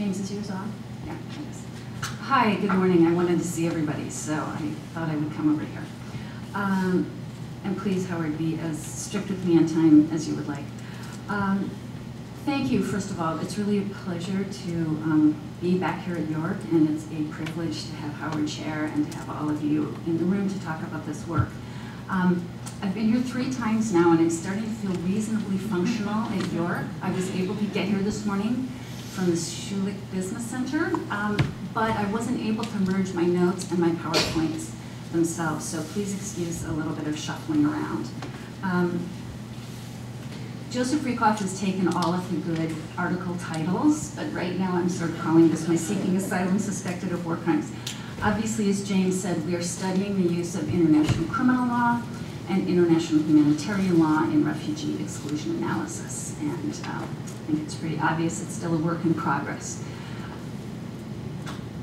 James, is yours off? Yeah, thanks. Hi, good morning. I wanted to see everybody, so I thought I would come over here. And please, Howard, be as strict with me on time as you would like. Thank you, first of all. It's really a pleasure to be back here at York, and it's a privilege to have Howard chair and to have all of you in the room to talk about this work. I've been here 3 times now, and I'm starting to feel reasonably functional at York. I was able to get here this morning from the Schulich Business Center, but I wasn't able to merge my notes and my PowerPoints themselves, so please excuse a little bit of shuffling around. Joseph Rieckhoff has taken all of the good article titles, but right now I'm sort of calling this my Seeking Asylum Suspected of War Crimes. Obviously, as James said, we are studying the use of international criminal law and international humanitarian law in refugee exclusion analysis. And I think it's pretty obvious it's still a work in progress.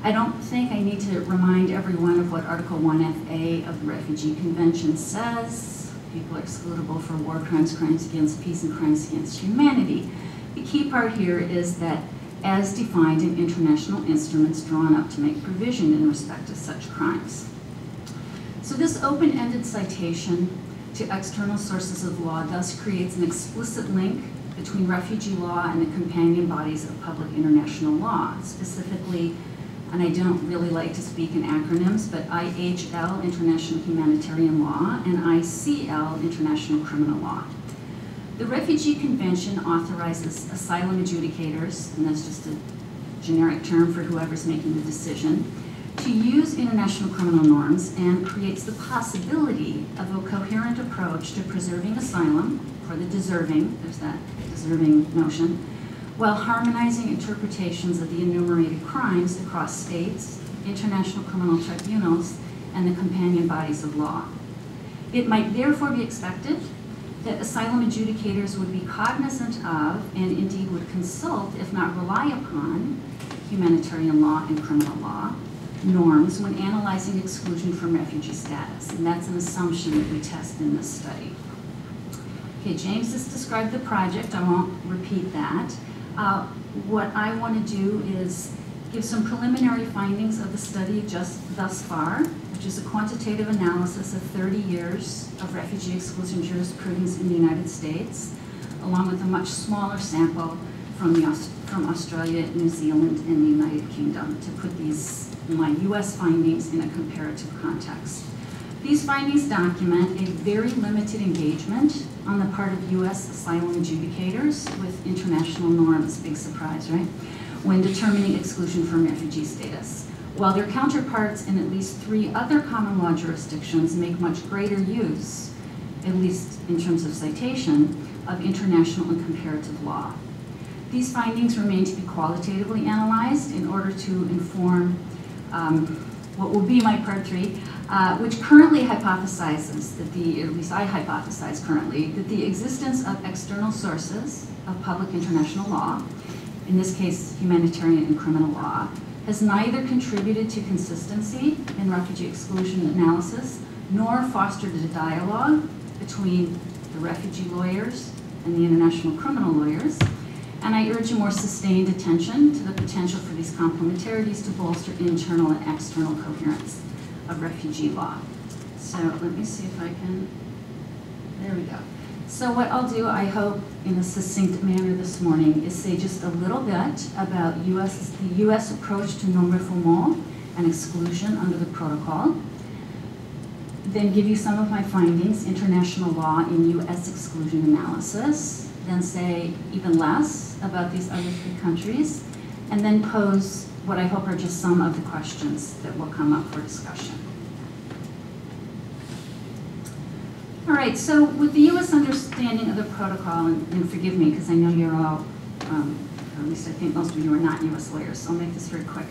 I don't think I need to remind everyone of what Article 1FA of the Refugee Convention says. People are excludable for war crimes, crimes against peace, and crimes against humanity. The key part here is that as defined in international instruments drawn up to make provision in respect to such crimes. So this open-ended citation to external sources of law thus creates an explicit link between refugee law and the companion bodies of public international law, specifically, and I don't really like to speak in acronyms, but IHL, International Humanitarian Law, and ICL, International Criminal Law. The Refugee Convention authorizes asylum adjudicators, and that's just a generic term for whoever's making the decision, to use international criminal norms and creates the possibility of a coherent approach to preserving asylum for the deserving, there's that deserving notion, while harmonizing interpretations of the enumerated crimes across states, international criminal tribunals, and the companion bodies of law. It might therefore be expected that asylum adjudicators would be cognizant of, and indeed would consult, if not rely upon, humanitarian law and criminal law norms when analyzing exclusion from refugee status, and that's an assumption that we test in this study. Okay, James has described the project. I won't repeat that. What I want to do is give some preliminary findings of the study just thus far, which is a quantitative analysis of 30 years of refugee exclusion jurisprudence in the United States, along with a much smaller sample from Australia, New Zealand, and the United Kingdom, to put my US findings in a comparative context. These findings document a very limited engagement on the part of US asylum adjudicators with international norms, big surprise, right, when determining exclusion from refugee status, while their counterparts in at least 3 other common law jurisdictions make much greater use, at least in terms of citation, of international and comparative law. These findings remain to be qualitatively analyzed in order to inform what will be my part 3, which currently hypothesizes that at least I hypothesize currently, that the existence of external sources of public international law, in this case humanitarian and criminal law, has neither contributed to consistency in refugee exclusion analysis, nor fostered a dialogue between the refugee lawyers and the international criminal lawyers. And I urge a more sustained attention to the potential for these complementarities to bolster internal and external coherence of refugee law. So let me see if I can, there we go. So what I'll do, I hope, in a succinct manner this morning, is say just a little bit about the US approach to non-refoulement and exclusion under the protocol, then give you some of my findings, international law in US exclusion analysis, then say even less about these other 3 countries, and then pose what I hope are just some of the questions that will come up for discussion. All right, so with the US understanding of the protocol, and forgive me because I know you're all, or at least I think most of you are not US lawyers, so I'll make this very quick.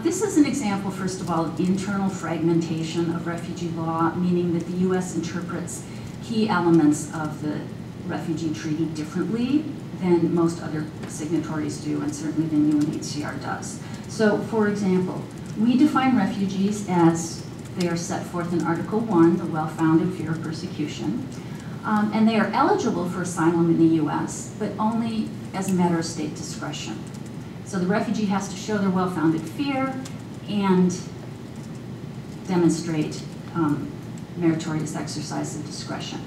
This is an example, first of all, of internal fragmentation of refugee law, meaning that the US interprets key elements of the refugee treaty differently than most other signatories do, and certainly than UNHCR does. So, for example, we define refugees as they are set forth in Article 1, the well-founded fear of persecution, and they are eligible for asylum in the US, but only as a matter of state discretion. So the refugee has to show their well-founded fear and demonstrate meritorious exercise of discretion.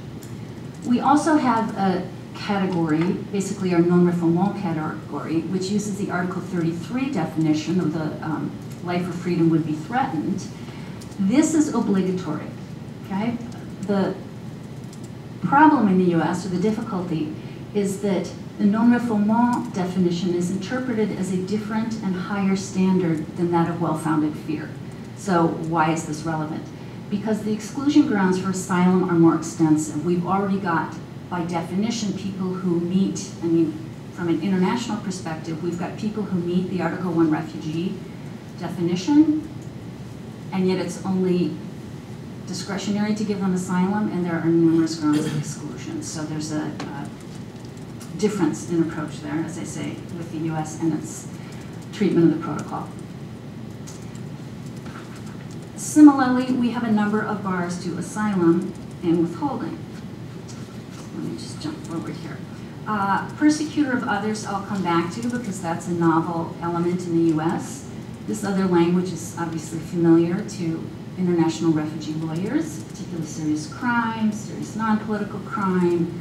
We also have a category, basically our non-refoulement category, which uses the Article 33 definition of the life or freedom would be threatened. This is obligatory, okay? The problem in the US, or the difficulty, is that the non-refoulement definition is interpreted as a different and higher standard than that of well-founded fear. So why is this relevant? Because the exclusion grounds for asylum are more extensive. We've already got, by definition, people who meet, I mean, from an international perspective, we've got people who meet the Article 1 refugee definition, and yet it's only discretionary to give them asylum, and there are numerous grounds of exclusion. So there's a difference in approach there, as I say, with the US and its treatment of the protocol. Similarly, we have a number of bars to asylum and withholding. Let me just jump forward here. Persecutor of others I'll come back to because that's a novel element in the US. This other language is obviously familiar to international refugee lawyers, particularly serious crime, serious non-political crime,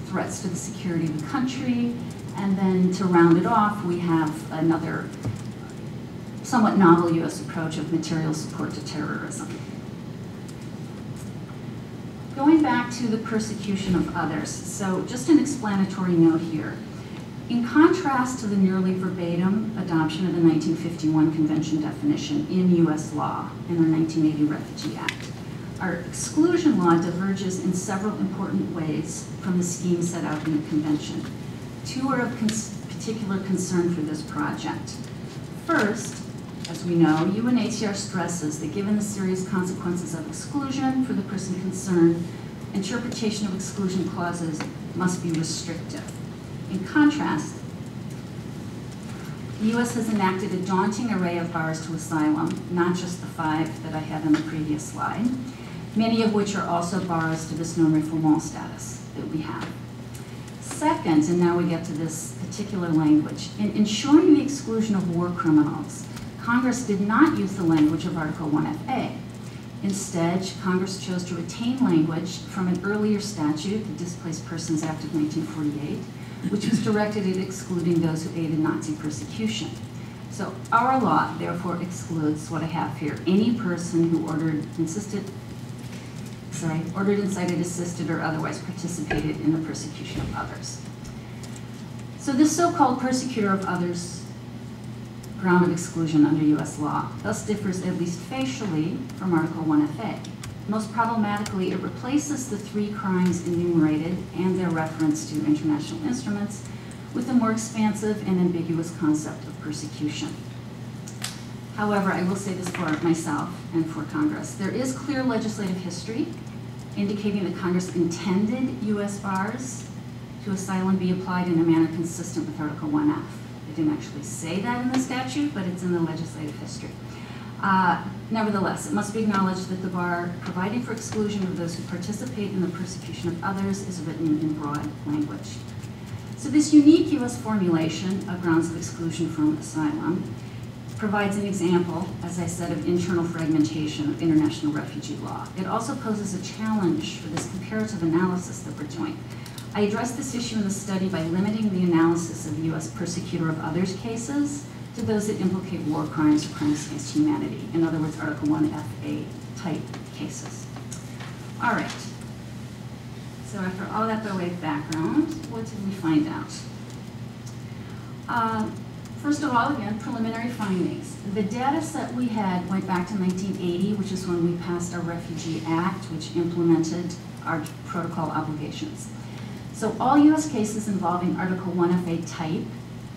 threats to the security of the country, and then to round it off, we have another somewhat novel US approach of material support to terrorism. Going back to the persecution of others, so just an explanatory note here. In contrast to the nearly verbatim adoption of the 1951 Convention definition in US law and the 1980 Refugee Act, our exclusion law diverges in several important ways from the scheme set out in the Convention. Two are of particular concern for this project. First, as we know, UNHCR stresses that given the serious consequences of exclusion for the person concerned, interpretation of exclusion clauses must be restrictive. In contrast, the US has enacted a daunting array of bars to asylum, not just the 5 that I had on the previous slide, many of which are also bars to this non-refoulement status that we have. Second, and now we get to this particular language, in ensuring the exclusion of war criminals, Congress did not use the language of Article 1FA. Instead, Congress chose to retain language from an earlier statute, the Displaced Persons Act of 1948, which was directed at excluding those who aided Nazi persecution. So our law, therefore, excludes what I have here, any person who ordered, incited, assisted, or otherwise participated in the persecution of others. So this so-called persecutor of others ground of exclusion under US law thus differs at least facially from Article 1FA. Most problematically, it replaces the 3 crimes enumerated and their reference to international instruments with a more expansive and ambiguous concept of persecution. However, I will say this for myself and for Congress. There is clear legislative history indicating that Congress intended US bars to asylum be applied in a manner consistent with Article 1F. It didn't actually say that in the statute, but it's in the legislative history. Nevertheless, it must be acknowledged that the bar providing for exclusion of those who participate in the persecution of others is written in broad language. So this unique US formulation of grounds of exclusion from asylum provides an example, as I said, of internal fragmentation of international refugee law. It also poses a challenge for this comparative analysis that we're doing. I addressed this issue in the study by limiting the analysis of US persecutor of others cases to those that implicate war crimes or crimes against humanity. In other words, Article 1FA type cases. All right. So after all that by way of background, what did we find out? First of all, again, preliminary findings. The data set we had went back to 1980, which is when we passed our Refugee Act, which implemented our protocol obligations. So all US cases involving Article 1FA type,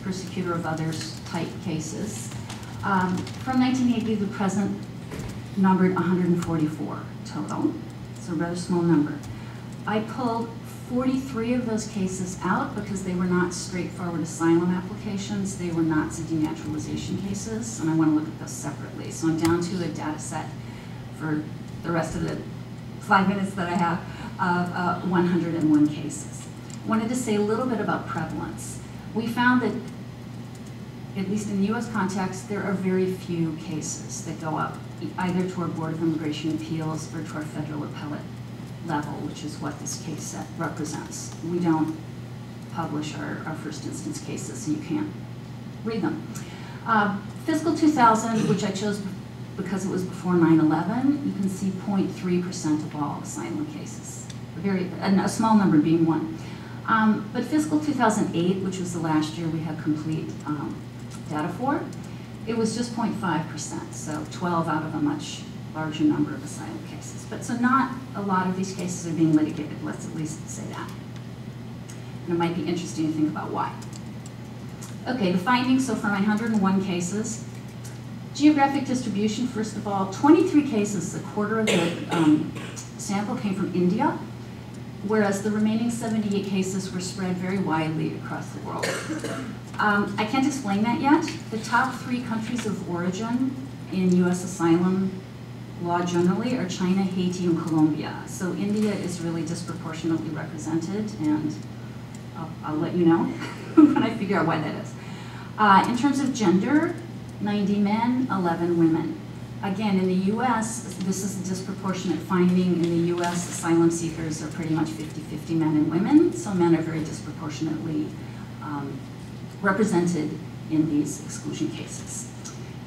persecutor of others type cases, from 1980 to the present numbered 144 total, so a rather small number. I pulled 43 of those cases out because they were not straightforward asylum applications, they were Nazi denaturalization cases, and I want to look at those separately. So I'm down to a data set for the rest of the 5 minutes that I have of 101 cases. I wanted to say a little bit about prevalence. We found that at least in the US context, there are very few cases that go up either to our Board of Immigration Appeals or to our federal appellate level, which is what this case set represents. We don't publish our first instance cases, so you can't read them. Fiscal 2000, which I chose because it was before 9/11, you can see 0.3% of all asylum cases, a small number being one. But fiscal 2008, which was the last year we had complete data for, it was just 0.5%, so 12 out of a much larger number of asylum cases. But so not a lot of these cases are being litigated, let's at least say that. And it might be interesting to think about why. Okay, the findings, so for my 101 cases, geographic distribution, first of all, 23 cases, a quarter of the sample came from India, whereas the remaining 78 cases were spread very widely across the world. I can't explain that yet. The top 3 countries of origin in US asylum law generally are China, Haiti, and Colombia. So India is really disproportionately represented, and I'll let you know when I figure out why that is. In terms of gender, 90 men, 11 women. Again, in the US, this is a disproportionate finding. In the US, asylum seekers are pretty much 50-50 men and women, so men are very disproportionately represented in these exclusion cases.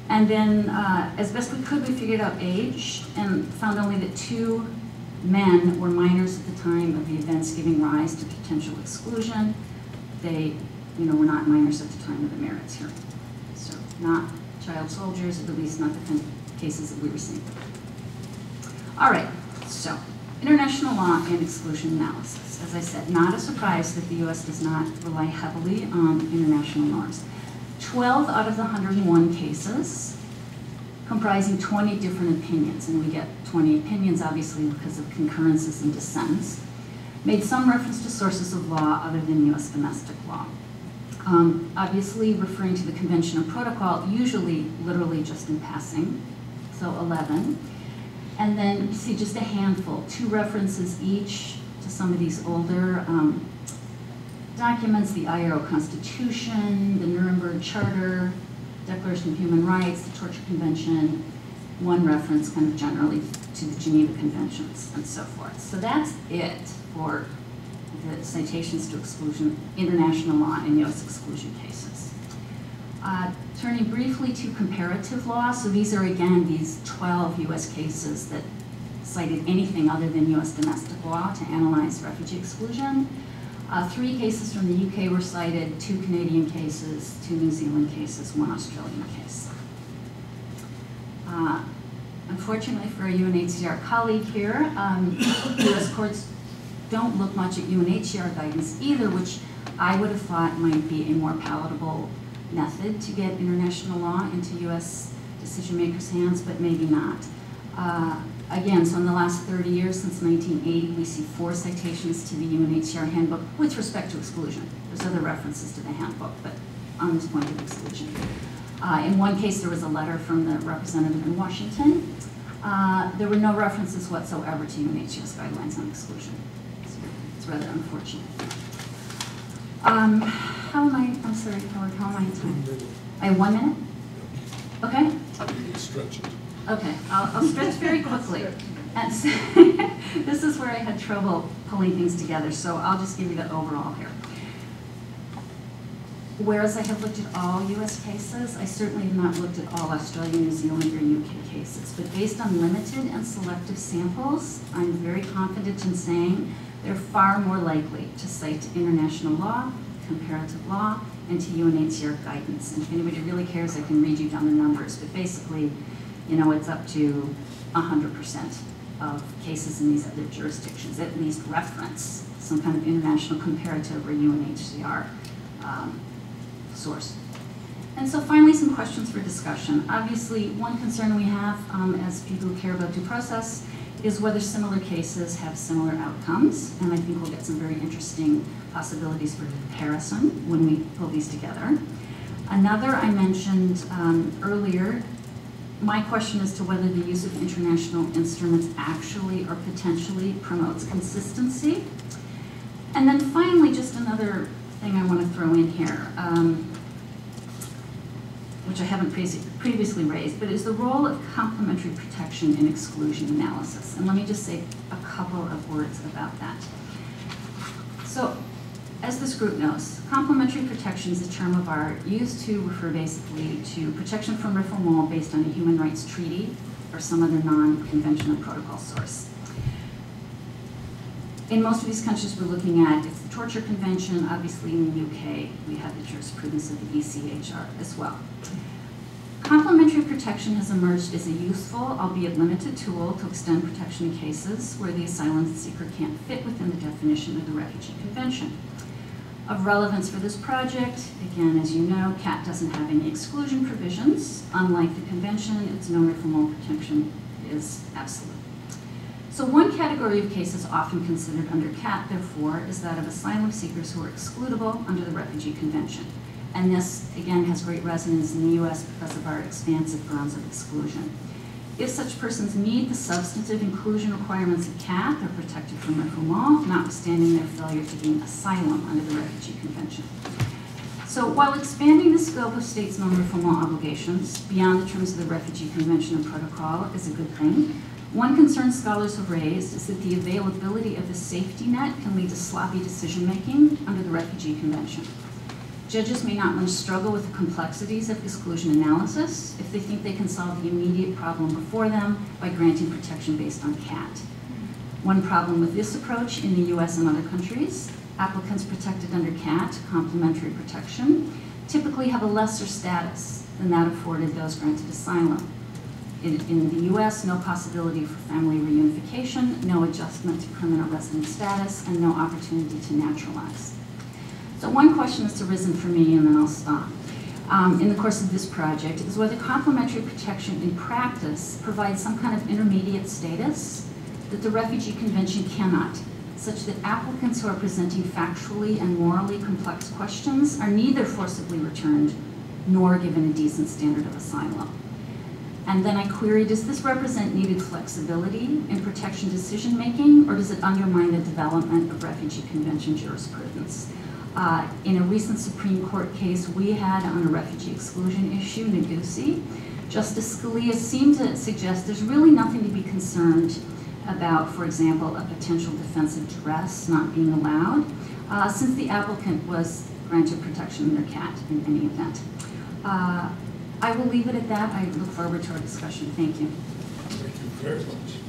And then, as best we could, we figured out age and found only that 2 men were minors at the time of the events giving rise to potential exclusion. They, were not minors at the time of the merits hearing. So not child soldiers, at least not the kind of cases that we were seeing. All right, so international law and exclusion analysis. As I said, not a surprise that the US does not rely heavily on international norms. 12 out of the 101 cases, comprising 20 different opinions, and we get 20 opinions obviously because of concurrences and dissents, made some reference to sources of law other than US domestic law. Obviously referring to the Convention and Protocol, usually literally just in passing, so 11. And then you see just a handful, 2 references each to some of these older documents, the ILO Constitution, the Nuremberg Charter, Declaration of Human Rights, the Torture Convention, 1 reference kind of generally to the Geneva Conventions and so forth. So that's it for the citations to exclusion, international law and US exclusion cases. Turning briefly to comparative law, so these are again these 12 US cases that cited anything other than US domestic law to analyze refugee exclusion. 3 cases from the UK were cited, 2 Canadian cases, 2 New Zealand cases, 1 Australian case. Unfortunately for a UNHCR colleague here, US courts don't look much at UNHCR guidance either, which I would have thought might be a more palatable method to get international law into US decision makers' hands, but maybe not. Again, so in the last 30 years, since 1980, we see 4 citations to the UNHCR handbook with respect to exclusion. There's other references to the handbook, but on this point of exclusion. In one case, there was a letter from the representative in Washington. There were no references whatsoever to UNHCR's guidelines on exclusion. So it's rather unfortunate. I'm sorry, Howard, how am I in time? I have 1 minute? Okay. Stretch it. Okay, I'll stretch very quickly. And so this is where I had trouble pulling things together, so I'll just give you the overall here. Whereas I have looked at all US cases, I certainly have not looked at all Australian, New Zealand, or UK cases. But based on limited and selective samples, I'm very confident in saying they're far more likely to cite international law, comparative law, and to UNHCR guidance. And if anybody really cares, I can read you down the numbers. But basically, it's up to 100% of cases in these other jurisdictions at least reference some kind of international comparative or UNHCR source. And so finally, some questions for discussion. Obviously, one concern we have as people who care about due process is whether similar cases have similar outcomes. And I think we'll get some very interesting possibilities for comparison when we pull these together. Another I mentioned earlier, my question as to whether the use of international instruments actually or potentially promotes consistency. And then finally, just another thing I want to throw in here. which I haven't previously raised, but is the role of complementary protection in exclusion analysis. And let me just say a couple of words about that. So, as this group knows, complementary protection is a term of art used to refer basically to protection from refoulement based on a human rights treaty or some other non-conventional protocol source. In most of these countries we're looking at, it's the Torture Convention. Obviously in the UK, we have the jurisprudence of the ECHR as well. Complementary protection has emerged as a useful, albeit limited tool to extend protection in cases where the asylum seeker can't fit within the definition of the Refugee Convention. Of relevance for this project, again, as you know, CAT doesn't have any exclusion provisions. Unlike the convention, its non-refoulement protection is absolute. So one category of cases often considered under CAT, therefore, is that of asylum seekers who are excludable under the Refugee Convention. And this, again, has great resonance in the US because of our expansive grounds of exclusion. If such persons meet the substantive inclusion requirements of CAT, they're protected from refoulement, notwithstanding their failure to gain asylum under the Refugee Convention. So while expanding the scope of states' non-refoulement obligations beyond the terms of the Refugee Convention and Protocol is a good thing, one concern scholars have raised is that the availability of the safety net can lead to sloppy decision-making under the Refugee Convention. Judges may not much struggle with the complexities of exclusion analysis if they think they can solve the immediate problem before them by granting protection based on CAT. One problem with this approach in the US and other countries, applicants protected under CAT, complementary protection, typically have a lesser status than that afforded those granted asylum. In the US, no possibility for family reunification, no adjustment to permanent resident status, and no opportunity to naturalize. So one question that's arisen for me, and then I'll stop, in the course of this project, is whether complementary protection in practice provides some kind of intermediate status that the Refugee Convention cannot, such that applicants who are presenting factually and morally complex questions are neither forcibly returned nor given a decent standard of asylum. And then I query, does this represent needed flexibility in protection decision-making, or does it undermine the development of Refugee Convention jurisprudence? In a recent Supreme Court case we had on a refugee exclusion issue, Negussi, Justice Scalia seemed to suggest there's really nothing to be concerned about, for example, a potential defensive duress not being allowed, since the applicant was granted protection under CAT in any event. I will leave it at that. I look forward to our discussion. Thank you. Thank you very much.